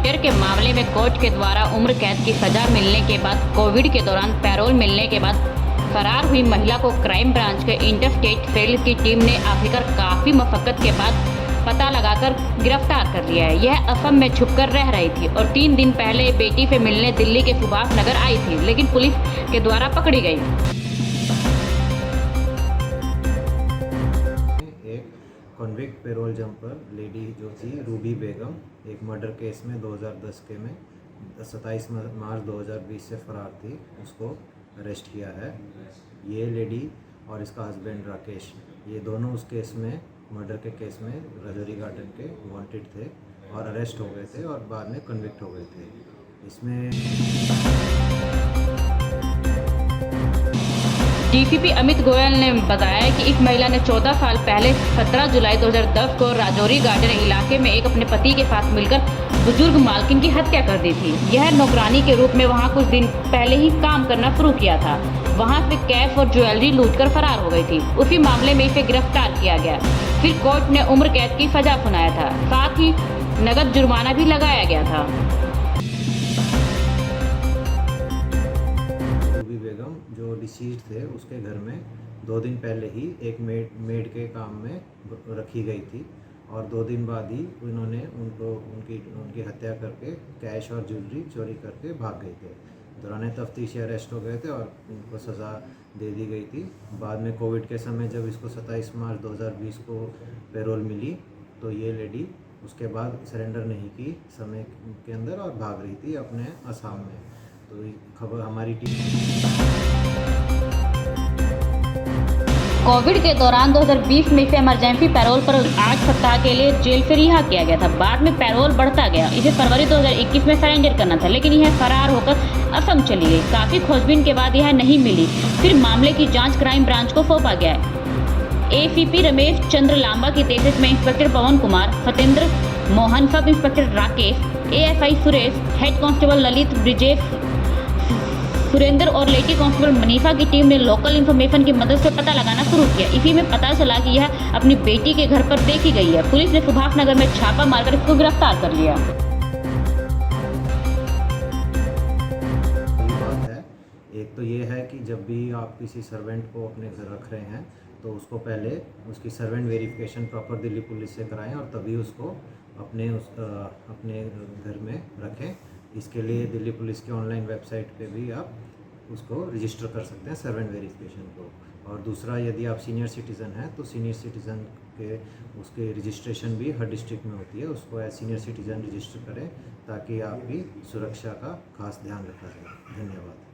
Murder के मामले में कोर्ट के द्वारा उम्र कैद की सजा मिलने के बाद कोविड के दौरान पैरोल मिलने के बाद फरार हुई महिला को क्राइम ब्रांच के इंटरस्टेट सेल की टीम ने आखिरकार काफ़ी मशक्कत के बाद पता लगाकर गिरफ्तार कर लिया है। यह असम में छुपकर रह रही थी और 3 दिन पहले बेटी से मिलने दिल्ली के सुभाष नगर आई थी, लेकिन पुलिस के द्वारा पकड़ी गई। एक कॉन्विक्ट पेरोल जंपर लेडी जो थी रूबी बेगम, एक मर्डर केस में 2010 के में 27 मार्च 2020 से फरार थी, उसको अरेस्ट किया है। ये लेडी और इसका हस्बैंड राकेश, ये दोनों उस केस में मर्डर के केस में राजौरी गार्डन के वांटेड थे और अरेस्ट हो गए थे और बाद में कन्विक्ट हो गए थे। इसमें डीसीपी अमित गोयल ने बताया कि इस महिला ने 14 साल पहले 17 जुलाई 2010 को राजौरी गार्डन इलाके में एक अपने पति के साथ मिलकर बुजुर्ग मालकिन की हत्या कर दी थी। यह नौकरानी के रूप में वहां कुछ दिन पहले ही काम करना शुरू किया था। वहां से कैश और ज्वेलरी लूटकर फरार हो गई थी। उसी मामले में इसे गिरफ्तार किया गया। फिर कोर्ट ने उम्र कैद की सजा सुनाया था, साथ ही नगद जुर्माना भी लगाया गया था। बेगम जो डिसीज्ड थे उसके घर में 2 दिन पहले ही एक मेड के काम में रखी गई थी और 2 दिन बाद ही उन्होंने उनकी हत्या करके कैश और ज्वेलरी चोरी करके भाग गए थे। दौरान तफ्तीश अरेस्ट हो गए थे और उनको सज़ा दे दी गई थी। बाद में कोविड के समय जब इसको 27 मार्च 2020 को पैरोल मिली तो ये लेडी उसके बाद सरेंडर नहीं की समय के अंदर और भाग रही थी अपने असम में। तो ये खबर हमारी टीम कोविड के दौरान 2020 में इसे इमरजेंसी पैरोल पर 8 सप्ताह के लिए जेल से रिहा किया गया था। बाद में पैरोल बढ़ता गया। इसे फरवरी 2021 में सरेंडर करना था, लेकिन यह फरार होकर असम चली गई। काफ़ी खोजबीन के बाद यह नहीं मिली। फिर मामले की जांच क्राइम ब्रांच को सौंपा गया। एसीपी रमेश चंद्र लांबा की देखरेख में inspector Pawan Kumar, Satyendra Mohan, sub inspector Rakesh, ASI Suresh, head constable Lalit, Brijesh, Surendra और लेडी कांस्टेबल मनीषा की टीम ने लोकल इंफॉर्मेशन की मदद से पता लगाना शुरू किया। इसी में पता चला कि यह अपनी बेटी के घर पर देखी गई है। पुलिस ने सुभाष नगर में छापा मारकर इसको गिरफ्तार कर लिया। बात है, एक तो ये है कि जब भी आप किसी सर्वेंट को अपने घर रख रहे हैं तो उसको पहले उसकी servant verification proper Delhi police से कराएं और तभी उसको अपने घर में रखें। इसके लिए दिल्ली पुलिस की ऑनलाइन वेबसाइट पे भी आप उसको रजिस्टर कर सकते हैं सर्वेंट वेरिफिकेशन को। और दूसरा, यदि आप सीनियर सिटीज़न हैं तो सीनियर सिटीज़न के उसके रजिस्ट्रेशन भी हर डिस्ट्रिक्ट में होती है, उसको एज सीनियर सिटीज़न रजिस्टर करें ताकि आपकी सुरक्षा का खास ध्यान रखा जाए। धन्यवाद।